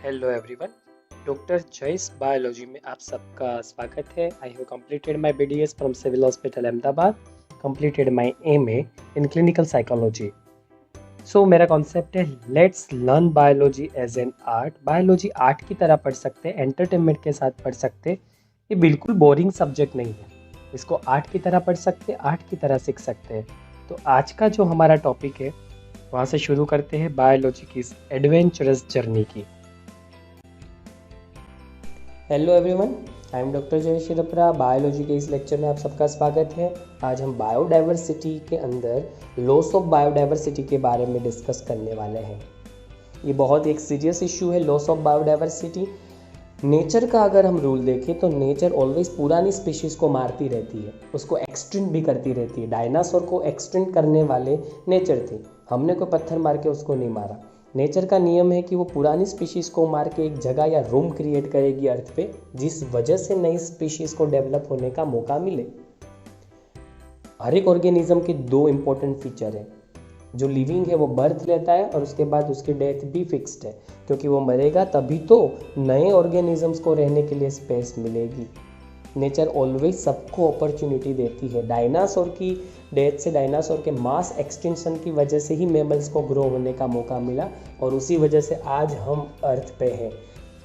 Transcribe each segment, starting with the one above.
Hello everyone. Doctor Jaya's biology में आप सबका स्वागत है। I have completed my BDS from civil hospital Ahmedabad, completed my MA in clinical psychology. So मेरा concept है let's learn biology as an art. Biology art की तरह पढ़ सकते हैं, एंटरटेनमेंट के साथ पढ़ सकते हैं। ये बिल्कुल बोरिंग सब्जेक्ट नहीं है, इसको आर्ट की तरह पढ़ सकते हैं, आर्ट की तरह सीख सकते हैं। तो आज का जो हमारा टॉपिक है वहाँ से शुरू करते हैं बायोलॉजी की इस एडवेंचरस जर्नी की। Hello everyone, I am doctor जय शिरपरा। बायोलॉजी के इस लेक्चर में आप सबका स्वागत है। आज हम बायोडाइवर्सिटी के अंदर लॉस ऑफ बायोडाइवर्सिटी के बारे में डिस्कस करने वाले हैं। ये बहुत एक सीरियस इशू है, लॉस ऑफ बायोडाइवर्सिटी। नेचर का अगर हम रूल देखें तो नेचर ऑलवेज पुरानी स्पीशीज़ को मारती रहती है, उसको एक्सटिंक्ट भी करती रहती है। डायनासोर को एक्सटिंक्ट करने वाले नेचर थे, हमने कोई पत्थर मार के उसको नहीं मारा। नेचर का नियम है कि वो पुरानी स्पीशीज़ को मार के एक जगह या रूम क्रिएट करेगी अर्थ पे, जिस वजह से नई स्पीशीज़ को डेवलप होने का मौका मिले। हर एक ऑर्गेनिज्म के दो इम्पोर्टेंट फीचर है। जो लिविंग है वो बर्थ लेता है और उसके बाद उसकी डेथ भी फिक्स्ड है, क्योंकि वो मरेगा तभी तो नए ऑर्गेनिजम्स को रहने के लिए स्पेस मिलेगी। नेचर ऑलवेज सबको अपॉर्चुनिटी देती है। डायनासोर की डेथ से, डायनासोर के मास एक्सटिंक्शन की वजह से ही मैमल्स को ग्रो होने का मौका मिला और उसी वजह से आज हम अर्थ पे हैं।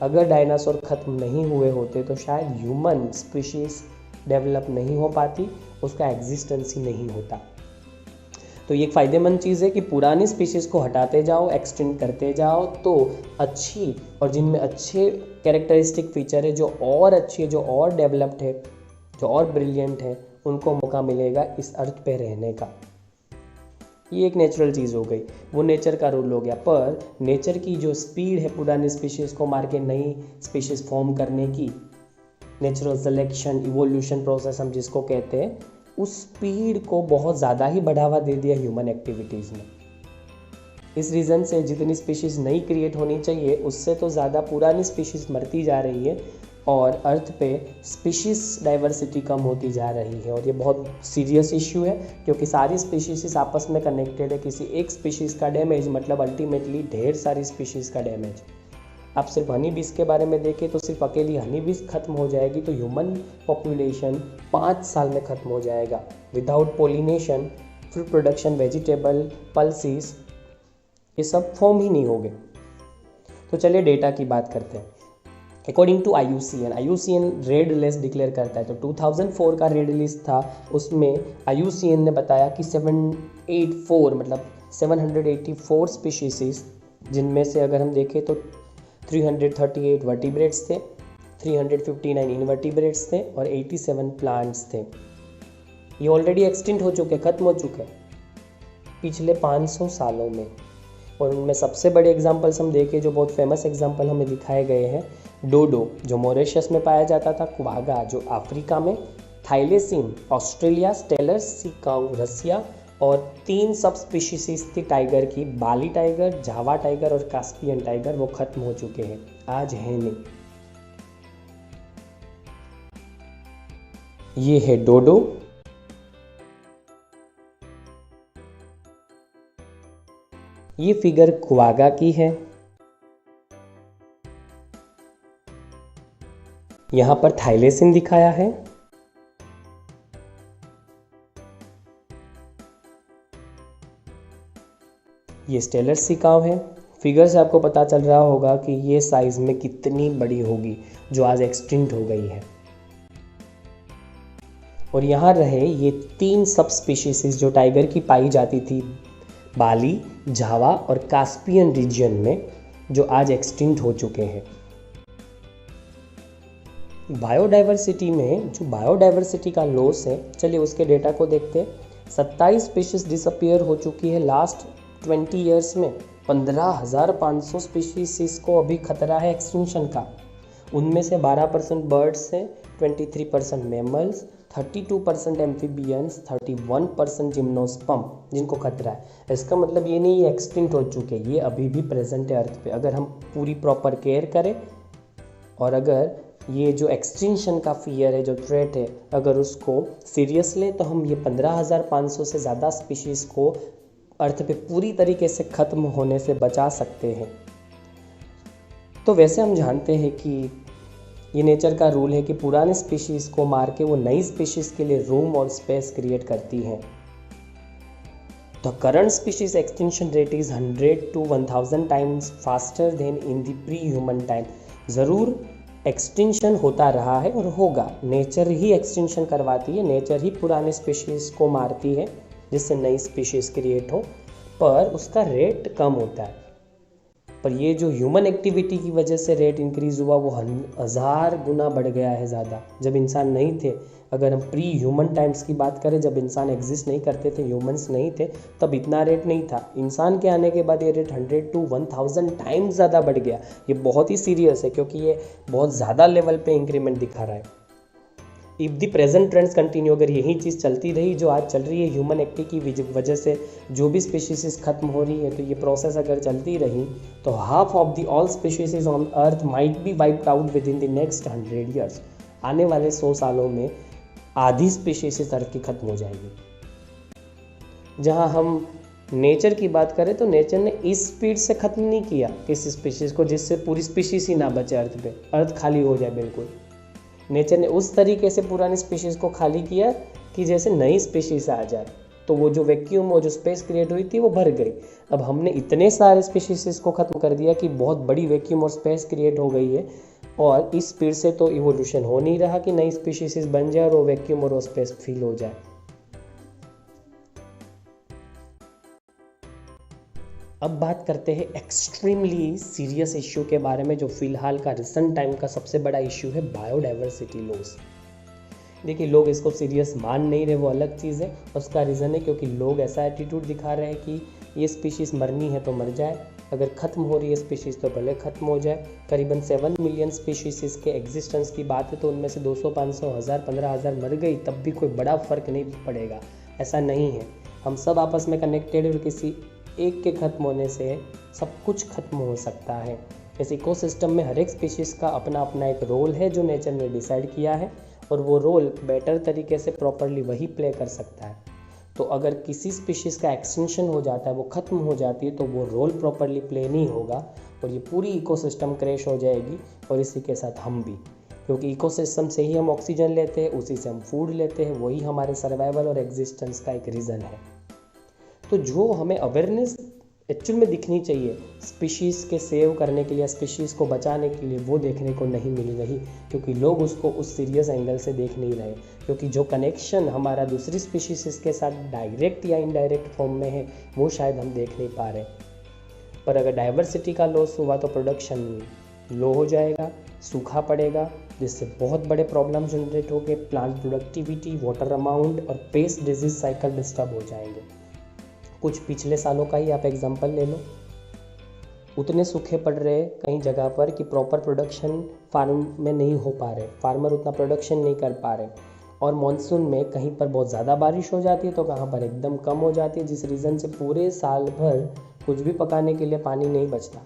अगर डायनासोर ख़त्म नहीं हुए होते तो शायद ह्यूमन स्पीशीज़ डेवलप नहीं हो पाती, उसका एग्जिस्टेंस ही नहीं होता। तो ये एक फ़ायदेमंद चीज़ है कि पुरानी स्पीशीज़ को हटाते जाओ, एक्सटेंड करते जाओ, तो अच्छी और जिनमें अच्छे कैरेक्टरिस्टिक फीचर है, जो और अच्छी है, जो और डेवलप्ड है, जो और ब्रिलियंट है, उनको मौका मिलेगा इस अर्थ पे रहने का। ये एक नेचुरल चीज़ हो गई, वो नेचर का रूल हो गया। पर नेचर की जो स्पीड है पुरानी स्पीशीज़ को मार के नई स्पीशीज़ फॉर्म करने की, नेचुरल सिलेक्शन, इवोल्यूशन प्रोसेस हम जिसको कहते हैं, उस स्पीड को बहुत ज़्यादा ही बढ़ावा दे दिया ह्यूमन एक्टिविटीज़ ने। इस रीज़न से जितनी स्पीशीज़ नई क्रिएट होनी चाहिए उससे तो ज़्यादा पुरानी स्पीशीज़ मरती जा रही है और अर्थ पे स्पीशीज़ डाइवर्सिटी कम होती जा रही है। और ये बहुत सीरियस इशू है, क्योंकि सारी स्पीशीज़ आपस में कनेक्टेड है। किसी एक स्पीशीज़ का डैमेज मतलब अल्टीमेटली ढेर सारी स्पीशीज़ का डैमेज। आप सिर्फ हनी बीस के बारे में देखें तो सिर्फ अकेली हनी बीस खत्म हो जाएगी तो ह्यूमन पॉपुलेशन 5 साल में खत्म हो जाएगा। Without pollination, food production, vegetable, pulses, ये सब फॉर्म ही नहीं होंगे। तो चलिए डेटा की बात करते हैं। According to IUCN red list declare करता है। तो 2004 का रेड लिस्ट था, उसमें IUCN ने बताया कि 784 स्पीशीज़, जिनमें से अगर हम देखें तो 338 वर्टिब्रेट्स थे, 359 इनवर्टिब्रेट्स थे और 87 प्लांट्स थे। ये ऑलरेडी एक्सटिंक्ट हो चुके, ख़त्म हो चुके पिछले 500 सालों में। और उनमें सबसे बड़े एग्जाम्पल्स हम देखें, जो बहुत फेमस एग्जाम्पल हमें दिखाए गए हैं, डोडो जो मॉरिशस में पाया जाता था, क्वागा जो अफ्रीका में, थाइलेसीन ऑस्ट्रेलिया, स्टेलर सिकाउ रसिया, और 3 सब स्पीशीज थी टाइगर की, बाली टाइगर, जावा टाइगर और कास्पियन टाइगर, वो खत्म हो चुके हैं, आज है नहीं। ये है डोडो, ये फिगर क्वागा की है, यहां पर थाइलेसिन दिखाया है, ये स्टेलर सिकाव है। फिगर से आपको पता चल रहा होगा कि ये साइज में कितनी बड़ी होगी, जो आज एक्सटिंक्ट हो गई है। और यहाँ रहे ये 3 सब स्पीशीज जो टाइगर की पाई जाती थी बाली, जावा और कास्पियन रीजन में, जो आज एक्सटिंक्ट हो चुके हैं। बायोडाइवर्सिटी में जो बायोडाइवर्सिटी का लॉस है, चलिए उसके डेटा को देखते हैं। 27 स्पीशीज डिसअपियर हो चुकी है लास्ट 20 ईयर्स में। 15,500 स्पीशीज को अभी खतरा है एक्सटिंक्शन का। उनमें से 12% बर्ड्स हैं, 23% मैमल्स, 32% एम्फीबियंस, 31% जिम्नोस्पर्म जिनको खतरा है। इसका मतलब ये नहीं ये एक्सटिंक्ट हो चुके, ये अभी भी प्रेजेंट है अर्थ पे। अगर हम पूरी प्रॉपर केयर करें और अगर ये जो एक्सटिंक्शन का फियर है, जो थ्रेट है, अगर उसको सीरियस लें तो हम ये 15,500 से ज़्यादा स्पीशीज़ को अर्थ पे पूरी तरीके से ख़त्म होने से बचा सकते हैं। तो वैसे हम जानते हैं कि ये नेचर का रूल है कि पुराने स्पीशीज़ को मार के वो नई स्पीशीज़ के लिए रूम और स्पेस क्रिएट करती हैं। The current species extinction rate is 100 to 1000 times faster then in the pre human time. ज़रूर एक्सटिंक्शन होता रहा है और होगा, नेचर ही एक्सटिंक्शन करवाती है, नेचर ही पुराने स्पीशीज़ को मारती है जिससे नई स्पीशीज़ क्रिएट हो, पर उसका रेट कम होता है। पर ये जो ह्यूमन एक्टिविटी की वजह से रेट इंक्रीज़ हुआ वो 1000 गुना बढ़ गया है ज़्यादा। जब इंसान नहीं थे, अगर हम प्री ह्यूमन टाइम्स की बात करें, जब इंसान एग्जिस्ट नहीं करते थे, ह्यूमंस नहीं थे, तब इतना रेट नहीं था। इंसान के आने के बाद ये रेट 100 to 1000 टाइम्स ज़्यादा बढ़ गया। ये बहुत ही सीरियस है क्योंकि ये बहुत ज़्यादा लेवल पे इंक्रीमेंट दिखा रहा है। If the present trends continue, अगर यही चीज़ चलती रही जो आज चल रही है, ह्यूमन एक्टिविटी की वजह से जो भी स्पीशीज़ खत्म हो रही है, तो ये प्रोसेस अगर चलती रही तो half of the all species on earth might be wiped out with in the next 100 years. आने वाले 100 सालों में आधी स्पीशीज़ अर्थ की खत्म हो जाएगी। जहाँ हम नेचर की बात करें तो नेचर ने इस स्पीड से ख़त्म नहीं किया किसी स्पीशीज़ को जिससे पूरी स्पीशीज़ ही ना बचे अर्थ पे, अर्थ खाली हो जाए बिल्कुल। नेचर ने उस तरीके से पुरानी स्पीशीज़ को खाली किया कि जैसे नई स्पीशीज़ आ जाए, तो वो जो वैक्यूम और जो स्पेस क्रिएट हुई थी वो भर गई। अब हमने इतने सारे स्पीशीज़ को ख़त्म कर दिया कि बहुत बड़ी वैक्यूम और स्पेस क्रिएट हो गई है, और इस स्पीड से तो इवोल्यूशन हो नहीं रहा कि नई स्पीशीज़ बन जाए और वो वैक्यूम और वो स्पेस फील हो जाए। अब बात करते हैं एक्सट्रीमली सीरियस इश्यू के बारे में, जो फिलहाल का रिसेंट टाइम का सबसे बड़ा इश्यू है, बायोडाइवर्सिटी लॉस। देखिए, लोग इसको सीरियस मान नहीं रहे, वो अलग चीज़ है। उसका रीज़न है क्योंकि लोग ऐसा एटीट्यूड दिखा रहे हैं कि ये स्पीशीज़ मरनी है तो मर जाए, अगर ख़त्म हो रही है स्पीशीज़ तो भले ख़त्म हो जाए। करीबन 7 मिलियन स्पीशीज़ के एग्जिस्टेंस की बात है, तो उनमें से 200, 500, 1000, 15,000 मर गई, तब भी कोई बड़ा फ़र्क नहीं पड़ेगा। ऐसा नहीं है, हम सब आपस में कनेक्टेड, और किसी एक के ख़त्म होने से सब कुछ ख़त्म हो सकता है। इस इकोसिस्टम में हर एक स्पीशीज़ का अपना अपना एक रोल है जो नेचर ने डिसाइड किया है, और वो रोल बेटर तरीके से प्रॉपरली वही प्ले कर सकता है। तो अगर किसी स्पीशीज़ का एक्सटिंक्शन हो जाता है, वो ख़त्म हो जाती है, तो वो रोल प्रॉपरली प्ले नहीं होगा और ये पूरी इकोसिस्टम क्रैश हो जाएगी, और इसी के साथ हम भी, क्योंकि इकोसिस्टम से ही हम ऑक्सीजन लेते हैं, उसी से हम फूड लेते हैं, वही हमारे सर्वाइवल और एग्जिस्टेंस का एक रीज़न है। तो जो हमें अवेयरनेस एक्चुअल में दिखनी चाहिए स्पीशीज़ के सेव करने के लिए, स्पीशीज़ को बचाने के लिए, वो देखने को नहीं मिल रही, क्योंकि लोग उसको उस सीरियस एंगल से देख नहीं रहे। क्योंकि जो कनेक्शन हमारा दूसरी स्पीशीज़ के साथ डायरेक्ट या इनडायरेक्ट फॉर्म में है, वो शायद हम देख नहीं पा रहे। पर अगर डाइवर्सिटी का लॉस हुआ तो प्रोडक्शन लो हो जाएगा, सूखा पड़ेगा, जिससे बहुत बड़े प्रॉब्लम जनरेट हो गए, प्लांट प्रोडक्टिविटी, वाटर अमाउंट और पेस्ट डिजीज साइकिल डिस्टर्ब हो जाएंगे। कुछ पिछले सालों का ही आप एग्जांपल ले लो, उतने सूखे पड़ रहे कई जगह पर कि प्रॉपर प्रोडक्शन फार्म में नहीं हो पा रहे, फार्मर उतना प्रोडक्शन नहीं कर पा रहे, और मॉनसून में कहीं पर बहुत ज़्यादा बारिश हो जाती है तो कहाँ पर एकदम कम हो जाती है, जिस रीज़न से पूरे साल भर कुछ भी पकाने के लिए पानी नहीं बचता।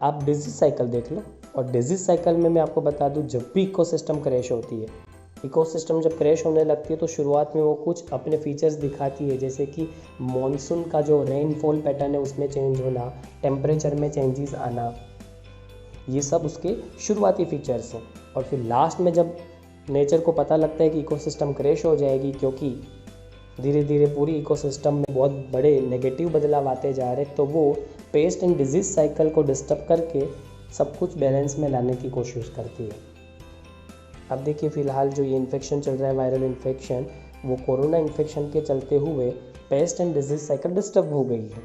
आप डिजीज साइकिल देख लो, और डिजीज साइकिल में मैं आपको बता दूँ, जब भी इकोसिस्टम क्रैश होती है, इकोसिस्टम जब क्रैश होने लगती है तो शुरुआत में वो कुछ अपने फीचर्स दिखाती है, जैसे कि मॉनसून का जो रेनफॉल पैटर्न है उसमें चेंज होना, टेम्परेचर में चेंजेस आना, ये सब उसके शुरुआती फीचर्स हैं। और फिर लास्ट में जब नेचर को पता लगता है कि इकोसिस्टम क्रैश हो जाएगी, क्योंकि धीरे धीरे पूरी इकोसिस्टम में बहुत बड़े नेगेटिव बदलाव आते जा रहे, तो वो पेस्ट एंड डिजीज साइकिल को डिस्टर्ब करके सब कुछ बैलेंस में लाने की कोशिश करती है। अब देखिए, फ़िलहाल जो ये इन्फेक्शन चल रहा है, वायरल इन्फेक्शन, वो कोरोना इन्फेक्शन के चलते हुए paste and disease cycle disturb हो गई है।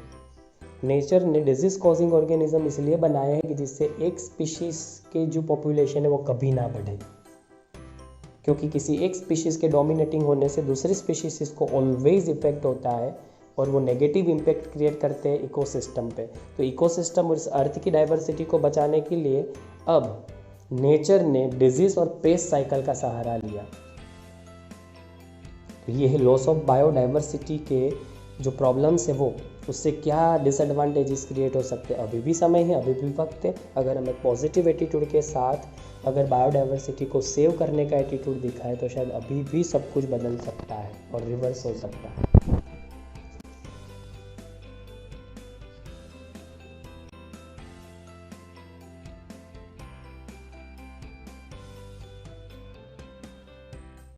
नेचर ने डिजीज कॉजिंग ऑर्गेनिज्म इसलिए बनाए हैं कि जिससे एक स्पीशीज़ के जो पॉपुलेशन है वो कभी ना बढ़े, क्योंकि किसी एक स्पीशीज़ के डोमिनेटिंग होने से दूसरी स्पीशीज़ को ऑलवेज इफेक्ट होता है, और वो नेगेटिव इम्पैक्ट क्रिएट करते हैं इकोसिस्टम पे। तो इकोसिस्टम और इस अर्थ की डाइवर्सिटी को बचाने के लिए अब नेचर ने डिजीज और पेस्ट साइकिल का सहारा लिया। तो ये है लॉस ऑफ बायोडाइवर्सिटी के जो प्रॉब्लम्स है, वो उससे क्या डिसएडवांटेजेस क्रिएट हो सकते हैं। अभी भी समय है, अभी भी वक्त है। अगर हम एक पॉजिटिव एटीट्यूड के साथ अगर बायोडाइवर्सिटी को सेव करने का एटीट्यूड दिखाए तो शायद अभी भी सब कुछ बदल सकता है और रिवर्स हो सकता है।